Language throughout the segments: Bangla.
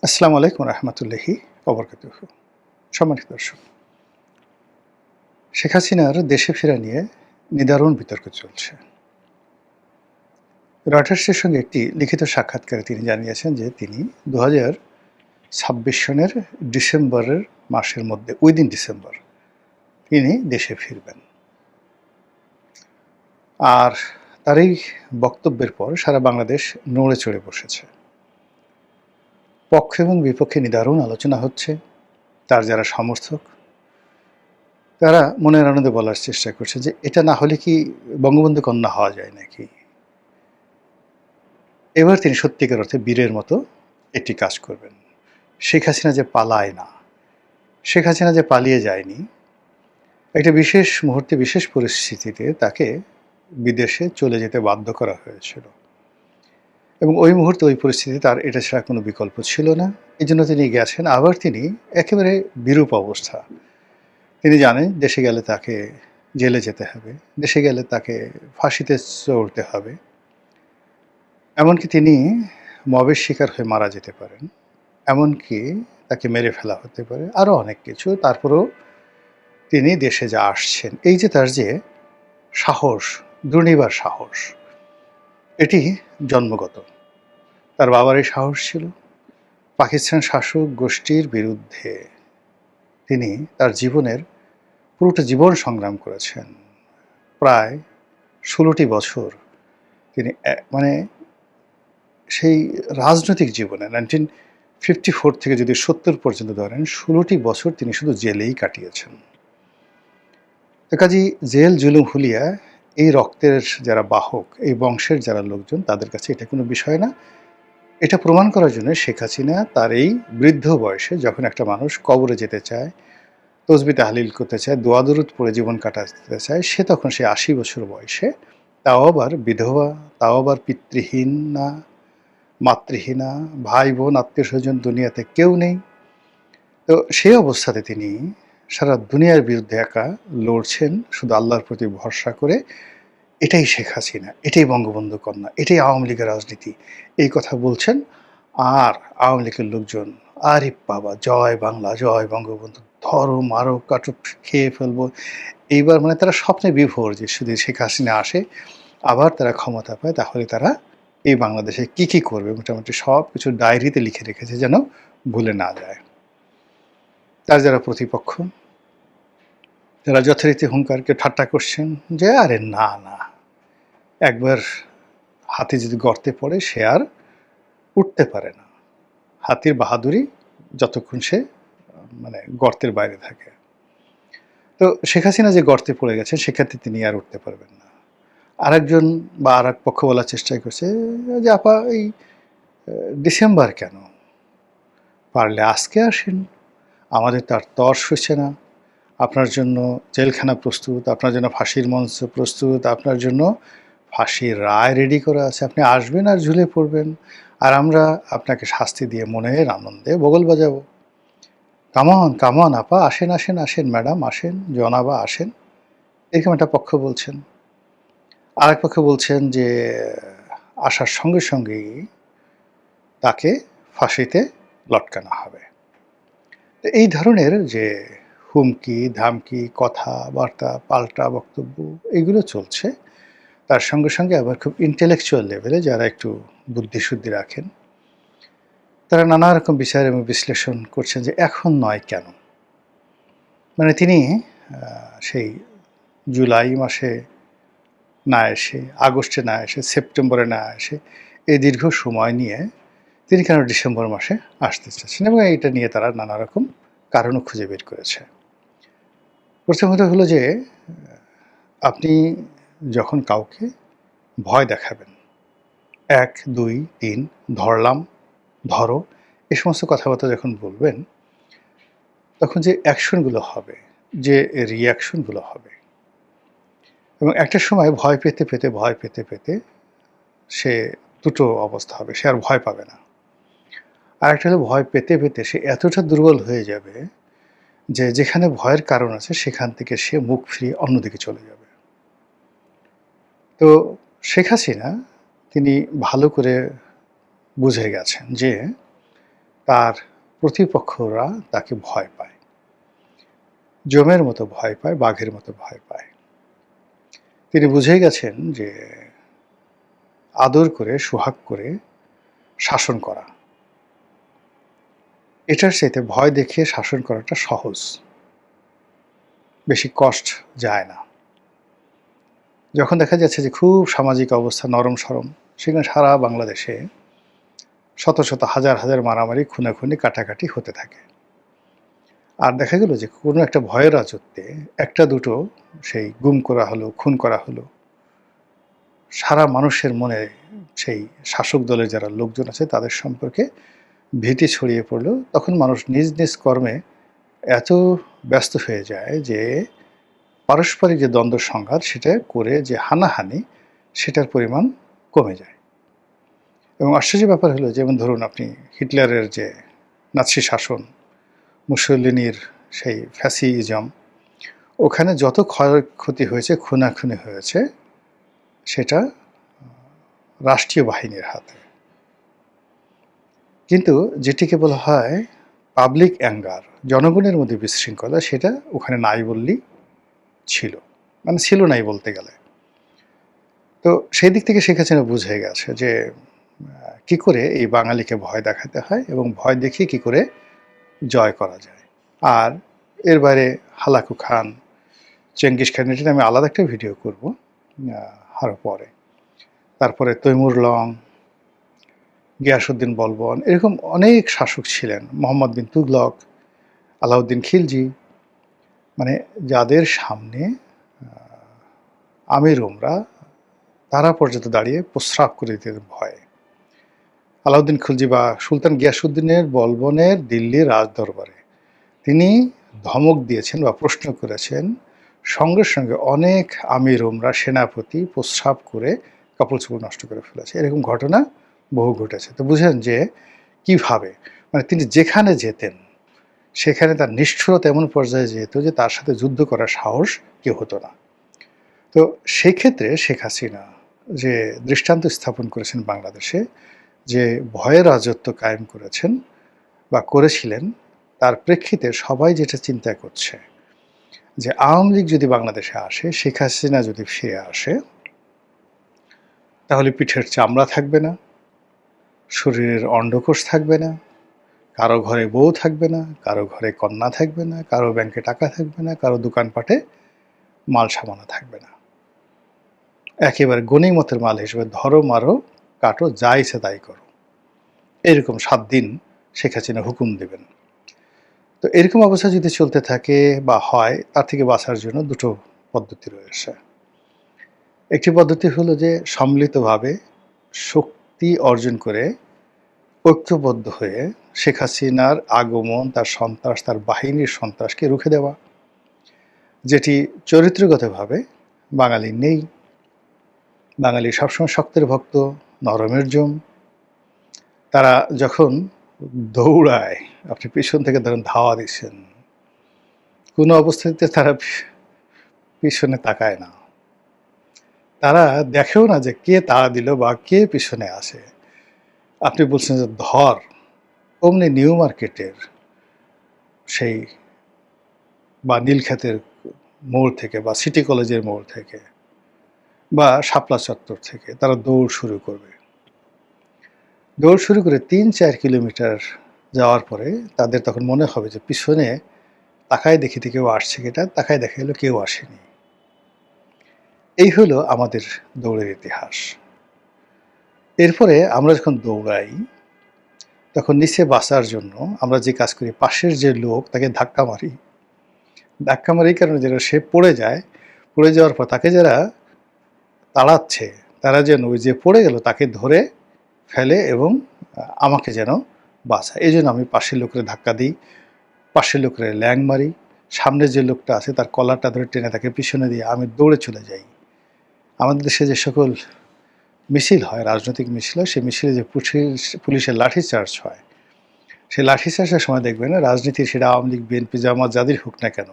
আসসালামু আলাইকুম রহমতুল্লাহি ওবরকাতুহু। সম্মানিত দর্শক, শেখ হাসিনার দেশে ফেরা নিয়ে নিদারুণ বিতর্ক চলছে। রয়টার্সের সঙ্গে একটি লিখিত সাক্ষাৎকারে তিনি জানিয়েছেন যে তিনি ২০২৬ সনের ডিসেম্বরের মাসের মধ্যে উইদিন ডিসেম্বর তিনি দেশে ফিরবেন। আর তার এই বক্তব্যের পর সারা বাংলাদেশ নড়ে চড়ে বসেছে। পক্ষ এবং বিপক্ষে নিদারুণ আলোচনা হচ্ছে। তার যারা সমর্থক তারা মনের আনন্দে বলার চেষ্টা করছে যে এটা না হলে কি বঙ্গবন্ধু কন্যা হওয়া যায় নাকি। এবার তিনি সত্যিকার অর্থে বীরের মতো একটি কাজ করবেন। শেখ হাসিনা যে পালায় না, শেখ হাসিনা যে পালিয়ে যায়নি, একটা বিশেষ মুহূর্তে বিশেষ পরিস্থিতিতে তাকে বিদেশে চলে যেতে বাধ্য করা হয়েছিল এবং ওই মুহূর্তে ওই পরিস্থিতিতে তার এটা ছাড়া কোনো বিকল্প ছিল না। এই জন্য তিনি গেছেন। আবার তিনি একেবারে বিরূপ অবস্থা, তিনি জানেন দেশে গেলে তাকে জেলে যেতে হবে, দেশে গেলে তাকে ফাঁসিতে চড়তে হবে, এমনকি তিনি মবের শিকার হয়ে মারা যেতে পারেন, এমনকি তাকে মেরে ফেলা হতে পারে, আরও অনেক কিছু। তারপরেও তিনি দেশে যা আসছেন, এই যে তার যে সাহস, দুর্নিবার সাহস, এটি জন্মগত। তার বাবার এই সাহস ছিল। পাকিস্তান শাসক গোষ্ঠীর বিরুদ্ধে তিনি তার জীবনের পুরোটা জীবন সংগ্রাম করেছেন। প্রায় ১৬টি বছর তিনি মানে সেই রাজনৈতিক জীবনে 1954 থেকে যদি 70 পর্যন্ত ধরেন ১৬টি বছর তিনি শুধু জেলেই কাটিয়েছেন। তো কাজেই জেল জুলুম হুলিয়া এই রক্তের যারা বাহক, এই বংশের যারা লোকজন, তাদের কাছে এটা কোনো বিষয় না। এটা প্রমাণ করার জন্য শেখ হাসিনা তার এই বৃদ্ধ বয়সে যখন একটা মানুষ কবরে যেতে চায়, তসবিহ তাহলিল করতে চায়, দোয়া দরুদ পড়ে জীবন কাটাতে চায়, সে তখন সে ৮০ বছর বয়সে, তাও আবার বিধবা, তাও আবার পিতৃহীন না, মাতৃহীনা, ভাই বোন আত্মীয় স্বজন দুনিয়াতে কেউ নেই। তো সেই অবস্থাতে তিনি সারা দুনিয়ার বিরুদ্ধে একা লড়ছেন শুধু আল্লাহর প্রতি ভরসা করে। এটাই শেখ হাসিনা, এটাই বঙ্গবন্ধু কন্যা, এটাই আওয়ামী লীগের রাজনীতি, এই কথা বলছেন। আর আওয়ামী লীগের লোকজন, আরে বাবা, জয় বাংলা, জয় বঙ্গবন্ধু, ধরো মারো কাটো, খেয়ে ফেলবো। এইবার মানে তারা স্বপ্নে বিভোর যে শুধু শেখ হাসিনা আসে, আবার তারা ক্ষমতা পায়, তাহলে তারা এই বাংলাদেশে কি কি করবে মোটামুটি সব কিছু ডায়েরিতে লিখে রেখেছে যেন ভুলে না যায়। তার যারা প্রতিপক্ষ, তারা যথারীতি হুঙ্কারকে ঠাট্টা করছেন যে আরে না না, একবার হাতি যদি গর্তে পড়ে সে আর উঠতে পারে না। হাতির বাহাদুরি যতক্ষণ সে মানে গর্তের বাইরে থাকে। তো শেখ হাসিনা যে গর্তে পড়ে গেছেন সেক্ষেত্রে তিনি আর উঠতে পারবেন না। আরেকজন বা আর এক পক্ষ বলার চেষ্টাই করছে যে আপা এই ডিসেম্বর কেন, পারলে আজকে আসেন, আমাদের তার তর সইছে না। আপনার জন্য জেলখানা প্রস্তুত, আপনার জন্য ফাঁসির মঞ্চ প্রস্তুত, আপনার জন্য ফাঁসির রায় রেডি করা আছে, আপনি আসবেন আর ঝুলে পড়বেন, আর আমরা আপনাকে শাস্তি দিয়ে মনের আনন্দে বগল বাজাবো। কামন কামন আপা, আসেন আসেন আসেন ম্যাডাম, আসেন জনাবা, আসেন। এরকম একটা পক্ষ বলছেন। আর এক পক্ষ বলছেন যে আসার সঙ্গে সঙ্গেই তাকে ফাঁসিতে লটকানো হবে। এই ধরনের যে হুমকি ধামকি, কথাবার্তা, পাল্টা বক্তব্য, এগুলো চলছে। তার সঙ্গে সঙ্গে আবার খুব ইন্টেলেকচুয়াল লেভেলে যারা একটু বুদ্ধিশুদ্ধি রাখেন, তারা নানা রকম বিচার এবং বিশ্লেষণ করছেন যে এখন নয় কেন। মানে তিনি সেই জুলাই মাসে না এসে, আগস্টে না এসে, সেপ্টেম্বরে না এসে, এই দীর্ঘ সময় নিয়ে তিনি কেন ডিসেম্বর মাসে আসতে চাচ্ছেন, এবং এইটা নিয়ে তারা নানা রকম কারণও খুঁজে বের করেছে। প্রথমত হলো যে আপনি যখন কাউকে ভয় দেখাবেন, ১, ২, ৩, ধরলাম, ধরো, এ সমস্ত কথাবার্তা যখন বলবেন, তখন যে অ্যাকশনগুলো হবে, যে রিয়াকশনগুলো হবে, এবং একটা সময় ভয় পেতে পেতে ভয় পেতে পেতে সে দুটো অবস্থা হবে, সে আর ভয় পাবে না। আর একটা হলো ভয় পেতে পেতে সে এতটা দুর্বল হয়ে যাবে যে যেখানে ভয়ের কারণ আছে সেখান থেকে সে মুখ ফিরিয়ে অন্যদিকে চলে যাবে। তো শেখ হাসিনা তিনি ভালো করে বুঝে গেছেন যে তার প্রতিপক্ষরা তাকে ভয় পায়, যমের মতো ভয় পায়, বাঘের মতো ভয় পায়। তিনি বুঝে গেছেন যে আদর করে, সোহাগ করে শাসন করা, এটার চাইতে ভয় দেখিয়ে শাসন করাটা সহজ, বেশি কষ্ট যায় না। যখন দেখা যাচ্ছে যে খুব সামাজিক অবস্থা নরম সরম, সেখানে সারা বাংলাদেশে শত শত হাজার হাজার মারামারি, খুনাখুনি, কাটাকাটি হতে থাকে। আর দেখা গেল যে কোনো একটা ভয়ের রাজত্বে একটা দুটো সেই গুম করা হলো, খুন করা হলো, সারা মানুষের মনে সেই শাসক দলের যারা লোকজন আছে তাদের সম্পর্কে ভীতি ছড়িয়ে পড়লো। তখন মানুষ নিজ নিজ কর্মে এত ব্যস্ত হয়ে যায় যে পারস্পরিক যে দ্বন্দ্ব সংঘাত সেটা করে যে হানাহানি, সেটার পরিমাণ কমে যায়। এবং আশ্চর্যের ব্যাপার হলো, যেমন ধরুন আপনি হিটলারের যে নাৎসি শাসন, মুসোলিনির সেই ফ্যাসিজম, ওখানে যত ক্ষয়ক্ষতি হয়েছে, খুনাখুনি হয়েছে, সেটা রাষ্ট্রীয় বাহিনীর হাতে। কিন্তু যেটিকে বলা হয় পাবলিক অ্যাঙ্গার, জনগণের মধ্যে বিশৃঙ্খলা, সেটা ওখানে নাই বললেই ছিল, মানে ছিল নাই বলতে গেলে। তো সেই দিক থেকে শেখ হাসিনা বুঝে গেছে যে কি করে এই বাঙালিকে ভয় দেখাতে হয় এবং ভয় দেখিয়ে কি করে জয় করা যায়। আর এর বাইরে হালাকু খান, চেঙ্গিস খান, এটা আমি আলাদা একটা ভিডিও করব আরও পরে। তারপরে তৈমুর লং, গিয়াসউদ্দিন বলবন, এরকম অনেক শাসক ছিলেন, মোহাম্মদ বিন তুগলক, আলাউদ্দিন খিলজি, মানে যাদের সামনে আমির উমরা তারা পর্যন্ত দাঁড়িয়ে প্রস্রাব করে দিতেন ভয়ে। আলাউদ্দিন খিলজি বা সুলতান গিয়াসউদ্দিনের বলবনের দিল্লির রাজদরবারে তিনি ধমক দিয়েছেন বা প্রশ্ন করেছেন, সঙ্গে সঙ্গে অনেক আমির উমরা, সেনাপতি প্রস্রাব করে কাপড় চোপড় নষ্ট করে ফেলেছে। এরকম ঘটনা বহু ঘটেছে। তো বুঝেন যে কিভাবে, মানে তিনি যেখানে যেতেন সেখানে তার নিষ্ঠুরতা এমন পর্যায়ে যেত যে তার সাথে যুদ্ধ করার সাহস কেউ হতো না। তো সেই ক্ষেত্রে শেখ হাসিনা যে দৃষ্টান্ত স্থাপন করেছেন বাংলাদেশে, যে ভয়ের রাজত্ব কায়েম করেছেন বা করেছিলেন, তার প্রেক্ষিতে সবাই যেটা চিন্তা করছে যে আওয়ামী লীগ যদি বাংলাদেশে আসে, শেখ হাসিনা যদি ফিরে আসে, তাহলে পিঠের চামড়া থাকবে না, শরীরের অন্ডকোষ থাকবে না, কারো ঘরে বউ থাকবে না, কারো ঘরে কন্যা থাকবে না, কারো ব্যাংকে টাকা থাকবে না, কারো দোকানপাটে মাল সামানা থাকবে না। একেবারে গনিমতের মাল হিসেবে ধরো, মারো, কাটো, যা ইচ্ছে তাই করো, এরকম 7 দিন শেখ হাসিনা হুকুম দেবেন। তো এরকম অবস্থা যদি চলতে থাকে বা হয়, তার থেকে বাঁচার জন্য দুটো পদ্ধতি রয়েছে। একটি পদ্ধতি হলো যে সম্মিলিতভাবে শক্তি অর্জন করে ঐক্যবদ্ধ হয়ে শেখ হাসিনার আগমন, তার সন্ত্রাস, তার বাহিনীর সন্ত্রাসকে রুখে দেওয়া, যেটি চরিত্রগতভাবে বাঙালি নেই। বাঙালি সবসময় শক্তের ভক্ত, নরমের জম। তারা যখন দৌড়ায়, আপনি পিছন থেকে ধরেন ধাওয়া দিচ্ছেন, কোনো অবস্থাতে তারা পিছনে তাকায় না, তারা দেখেও না যে কে তাড়া দিল বা কে পিছনে আসে। আপনি বলছেন যে ধর, অমনি নিউ মার্কেটের সেই বা নীলক্ষেতের মোড় থেকে বা সিটি কলেজের মোড় থেকে বা শাপলা চত্বর থেকে তারা দৌড় শুরু করবে। দৌড় শুরু করে ৩-৪ কিলোমিটার যাওয়ার পরে তাদের তখন মনে হবে যে পিছনে তাকায় দেখিতে কেউ আসছে কিনা, তাকায় দেখা গেল কেউ আসেনি। এই হলো আমাদের দৌড়ের ইতিহাস। এরপরে আমরা যখন দৌড়াই, তখন নিচে বাঁচার জন্য আমরা যে কাজ করি, পাশের যে লোক তাকে ধাক্কা মারি। ধাক্কা মারি এই কারণে যেন সে পড়ে যায়, পড়ে যাওয়ার পর তাকে যারা তাড়াচ্ছে তারা যেন ওই যে পড়ে গেল তাকে ধরে ফেলে এবং আমাকে যেন বাঁচায়। এই জন্য আমি পাশের লোকের ধাক্কা দিই, পাশের লোকের ল্যাং মারি, সামনে যে লোকটা আছে তার কলারটা ধরে টেনে তাকে পিছনে দিয়ে আমি দৌড়ে চলে যাই। আমাদের দেশে যে সকল মিছিল হয়, রাজনৈতিক মিছিল হয়, সেই মিছিলে যে পুলিশের লাঠিচার্জ হয়, সেই লাঠিচার্জের সময় দেখবেন রাজনীতির, সেটা আওয়ামী লীগ, বিএনপি, জামাত যাদের হোক না কেন,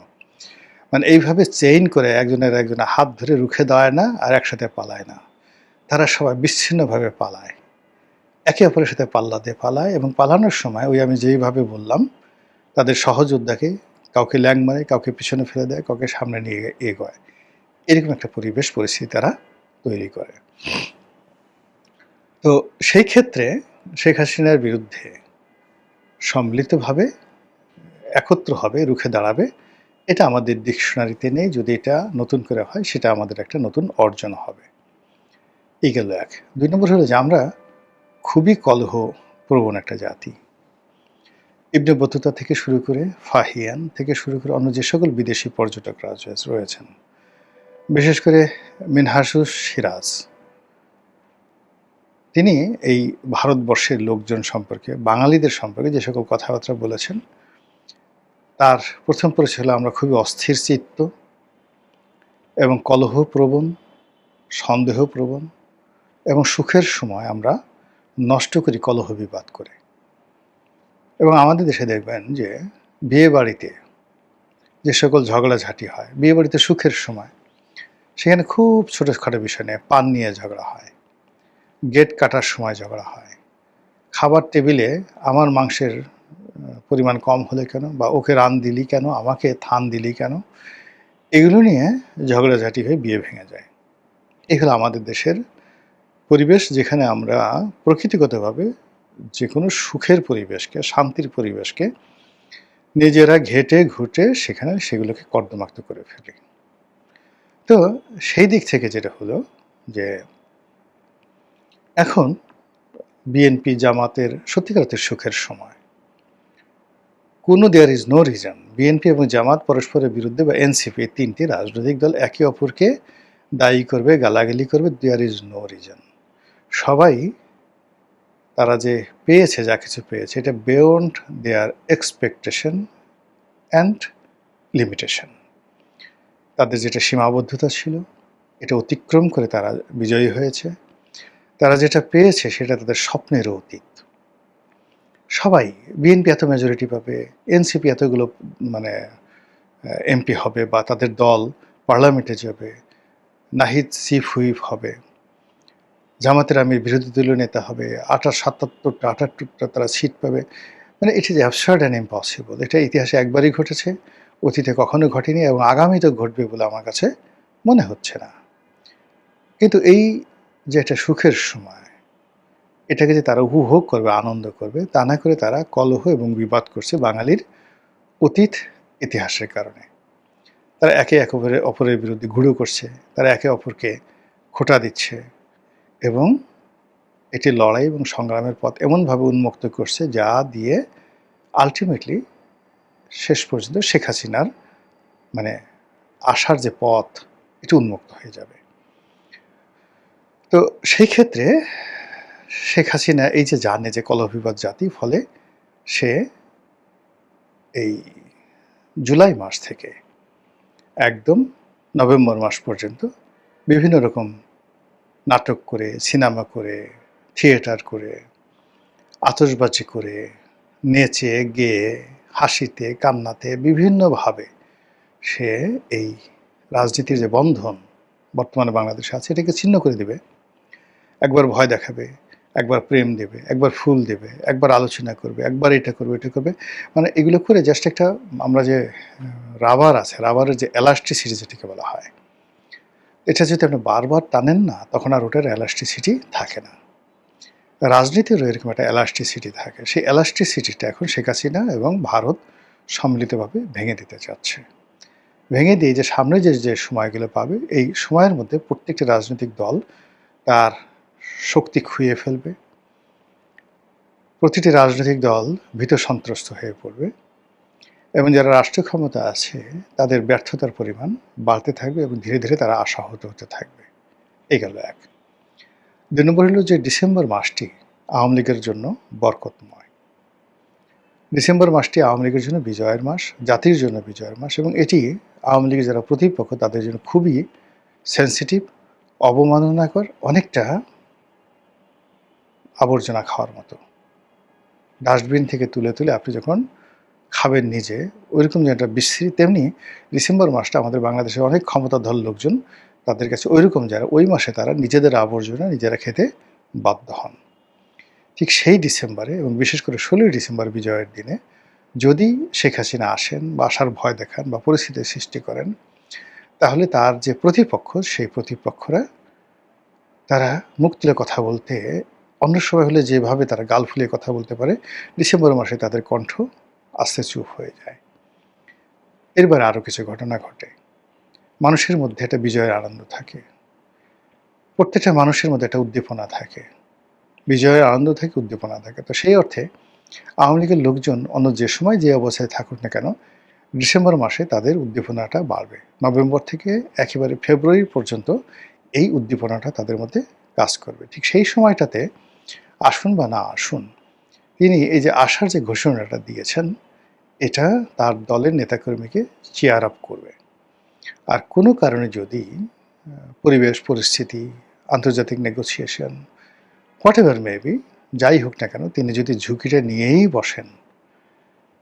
মানে এইভাবে চেইন করে একজনের হাত ধরে রুখে দেওয়ায় না আর একসাথে পালায় না, তারা সবাই বিচ্ছিন্নভাবে পালায়। একে অপরের সাথে পাল্লা দিয়ে পালায় এবং পালানোর সময় ওই আমি যেইভাবে বললাম তাদের সহযোদ্ধাকে কাউকে ল্যাং মারে, কাউকে পিছনে ফেলে দেয়, কাউকে সামনে নিয়ে এগোয়। এরকম একটা পরিস্থিতি তারা তৈরি করে। তো সেই ক্ষেত্রে শেখ হাসিনার বিরুদ্ধে সম্মিলিতভাবে একত্র হবে, রুখে দাঁড়াবে, এটা আমাদের ডিকশনারিতে নেই। যদি এটা নতুন করে হয় সেটা আমাদের একটা নতুন অর্জন হবে। এই গেল এক। ২ নম্বর হলো যে আমরা খুবই কলহপ্রবণ একটা জাতি। ইবনে বতুতা থেকে শুরু করে ফাহিয়ান থেকে শুরু করে অন্য যে সকল বিদেশি পর্যটকরা রয়েছেন, বিশেষ করে মিনহাসুস সিরাজ, তিনি এই ভারতবর্ষের লোকজন সম্পর্কে, বাঙালিদের সম্পর্কে যে সকল কথাবার্তা বলেছেন, তার প্রথম পরিচয় হলো আমরা খুবই অস্থির চিত্ত এবং কলহপ্রবণ, সন্দেহপ্রবণ এবং সুখের সময় আমরা নষ্ট করি কলহ বিবাদ করে। এবং আমাদের দেশে দেখবেন যে বিয়ে বাড়িতে যে সকল ঝগড়াঝাটি হয়, বিয়ে বাড়িতে সুখের সময় সেখানে খুব ছোটোখাটো বিষয় নিয়ে পান নিয়ে ঝগড়া হয়, গেট কাটার সময় ঝগড়া হয়, খাবার টেবিলে আমার মাংসের পরিমাণ কম হলে কেন, বা ওকে রান দিলি কেন, আমাকে থান দিলি কেন, এগুলো নিয়ে ঝগড়াঝাটি হয়ে বিয়ে ভেঙে যায়। এই হলো আমাদের দেশের পরিবেশ, যেখানে আমরা প্রকৃতিগতভাবে যে কোনো সুখের পরিবেশকে, শান্তির পরিবেশকে নিজেরা ঘেটে ঘুটে সেখানে সেগুলোকে কর্দমাক্ত করে ফেলি। তো সেই দিক থেকে যেটা হলো যে এখন বিএনপি জামাতের সত্যিকার অর্থে সুখের সময়। কোনো there is no reason BNP এবং জামাত পরস্পরের বিরুদ্ধে, বা এনসিপি, তিনটি রাজনৈতিক দল একে অপরকে দায়ী করবে, গালাগালি করবে, দেয়ার ইজ নো রিজন। সবাই তারা যে পেয়েছে, যা কিছু পেয়েছে, এটা beyond there expectation and limitation. তাদের যেটা সীমাবদ্ধতা ছিল এটা অতিক্রম করে তারা বিজয়ী হয়েছে। তারা যেটা পেয়েছে সেটা তাদের স্বপ্নেরও অতীত। সবাই, বিএনপি এত মেজরিটি পাবে, এনসিপি এতগুলো মানে এমপি হবে, বা তাদের দল পার্লামেন্টে যাবে, নাহিদ চিফ হুইপ হবে, জামাতের আমির বিরোধী দলীয় নেতা হবে, ৭৭টা তারা সিট পাবে। মানে it is absurd and impossible. এটা ইতিহাসে একবারই ঘটেছে, অতীতে কখনো ঘটেনি এবং আগামীতেও ঘটবে বলে আমার কাছে মনে হচ্ছে না। কিন্তু এই যে একটা সুখের সময়, এটাকে যে তারা উপভোগ করবে, আনন্দ করবে, তা না করে তারা কলহ এবং বিবাদ করছে বাঙালির অতীত ইতিহাসের কারণে। তারা একে অপরের বিরুদ্ধে ঘুরো করছে, তারা একে অপরকে খোঁটা দিচ্ছে এবং এটি লড়াই এবং সংগ্রামের পথ এমনভাবে উন্মুক্ত করছে যা দিয়ে আলটিমেটলি শেষ পর্যন্ত শেখ হাসিনার মানে আসার যে পথ, এটি উন্মুক্ত হয়ে যাবে। তো সেই ক্ষেত্রে শেখ হাসিনা এই যে জানে যে কলহবিবাদ জাতি, ফলে সে এই জুলাই মাস থেকে একদম নভেম্বর মাস পর্যন্ত বিভিন্ন রকম নাটক করে, সিনেমা করে, থিয়েটার করে, আতশবাজি করে, নেচে গেয়ে, হাসিতে কান্নাতে বিভিন্নভাবে সে এই রাজনীতির যে বন্ধন বর্তমানে বাংলাদেশে আছে এটাকে ছিন্ন করে দেবে। একবার ভয় দেখাবে, একবার প্রেম দেবে, একবার ফুল দেবে, একবার আলোচনা করবে, একবার এটা করবে, এটা করবে। মানে এগুলো করে জাস্ট একটা, আমরা যে রাবার আছে, রাবারের যে এলাস্টিসিটি যেটাকে বলা হয়, এটা যদি আপনি বারবার টানেন না, তখন আর ওটার এলাস্টিসিটি থাকে না। রাজনীতিরও এরকম একটা এলাস্টিসিটি থাকে। সেই এলাস্টিসিটিটা এখন শেখ হাসিনা এবং ভারত সম্মিলিতভাবে ভেঙে দিতে চাচ্ছে। ভেঙে দিয়ে যে সামনে যে সময়গুলো পাবে, এই সময়ের মধ্যে প্রত্যেকটি রাজনৈতিক দল তার শক্তি খুইয়ে ফেলবে। প্রতিটি রাজনৈতিক দল ভীত সন্ত্রস্ত হয়ে পড়বে এবং যারা রাষ্ট্র ক্ষমতা আছে তাদের ব্যর্থতার পরিমাণ বাড়তে থাকবে এবং ধীরে ধীরে তারা আশাহত হতে থাকবে। এই গেল এক। ২ নম্বর হলো যে ডিসেম্বর মাসটি আওয়ামী লীগের জন্য বরকতময়। ডিসেম্বর মাসটি আওয়ামী লীগের জন্য বিজয়ের মাস, জাতির জন্য বিজয়ের মাস, এবং এটি আওয়ামী লীগের যারা প্রতিপক্ষ তাদের জন্য খুবই সেন্সিটিভ, অবমাননাকর, অনেকটা আবর্জনা খাওয়ার মতো। ডাস্টবিন থেকে তুলে তুলে আপনি যখন খাবেন নিজে, ওইরকম যে একটা বিশ্রী, তেমনি ডিসেম্বর মাসটা আমাদের বাংলাদেশের অনেক ক্ষমতাধর লোকজন, তাদের কাছে ওইরকম যারা ওই মাসে তারা নিজেদের আবর্জনা নিজেরা খেতে বাধ্য হন। ঠিক সেই ডিসেম্বরে এবং বিশেষ করে ১৬ই ডিসেম্বর বিজয়ের দিনে যদি শেখ হাসিনা আসেন বা আসার ভয় দেখান বা পরিস্থিতির সৃষ্টি করেন, তাহলে তার যে প্রতিপক্ষ, সেই প্রতিপক্ষরা তারা মুখ তুলে কথা বলতে অন্য সময় হলে যেভাবে তারা গাল ফুলিয়ে কথা বলতে পারে, ডিসেম্বর মাসে তাদের কণ্ঠ আস্তে চুপ হয়ে যায়। এরপর আরও কিছু ঘটনা ঘটে। মানুষের মধ্যে একটা বিজয়ের আনন্দ থাকে। প্রত্যেকটা মানুষের মধ্যে একটা উদ্দীপনা থাকে। বিজয়ের আনন্দ থাকে, উদ্দীপনা থাকে। তো সেই অর্থে আওয়ামী লীগের লোকজন অন্য যে সময় যে অবস্থায় থাকুক না কেন, ডিসেম্বর মাসে তাদের উদ্দীপনাটা বাড়বে। নভেম্বর থেকে একেবারে ফেব্রুয়ারি পর্যন্ত এই উদ্দীপনাটা তাদের মধ্যে কাজ করবে। ঠিক সেই সময়টাতে আসুন বা না আসুন, তিনি এই যে আসার যে ঘোষণাটা দিয়েছেন, এটা তার দলের নেতাকর্মীকে চিয়ার আপ করবে। আর কোনো কারণে যদি পরিবেশ, পরিস্থিতি, আন্তর্জাতিক নেগোসিয়েশন, হোয়াটএভার মেবি, যাই হোক না কেন, তিনি যদি ঝুঁকিটা নিয়েই বসেন,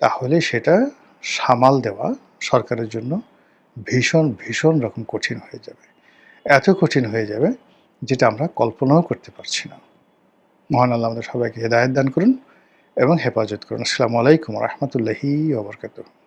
তাহলে সেটা সামাল দেওয়া সরকারের জন্য ভীষণ রকম কঠিন হয়ে যাবে। এত কঠিন হয়ে যাবে যেটা আমরা কল্পনাও করতে পারছি না। মহান আল্লাহ আমাদের সবাইকে হেদায়েত দান করুন এবং হেফাজত করুন। আসসালামু আলাইকুম ওয়া রাহমাতুল্লাহি ওয়া বারাকাতুহু।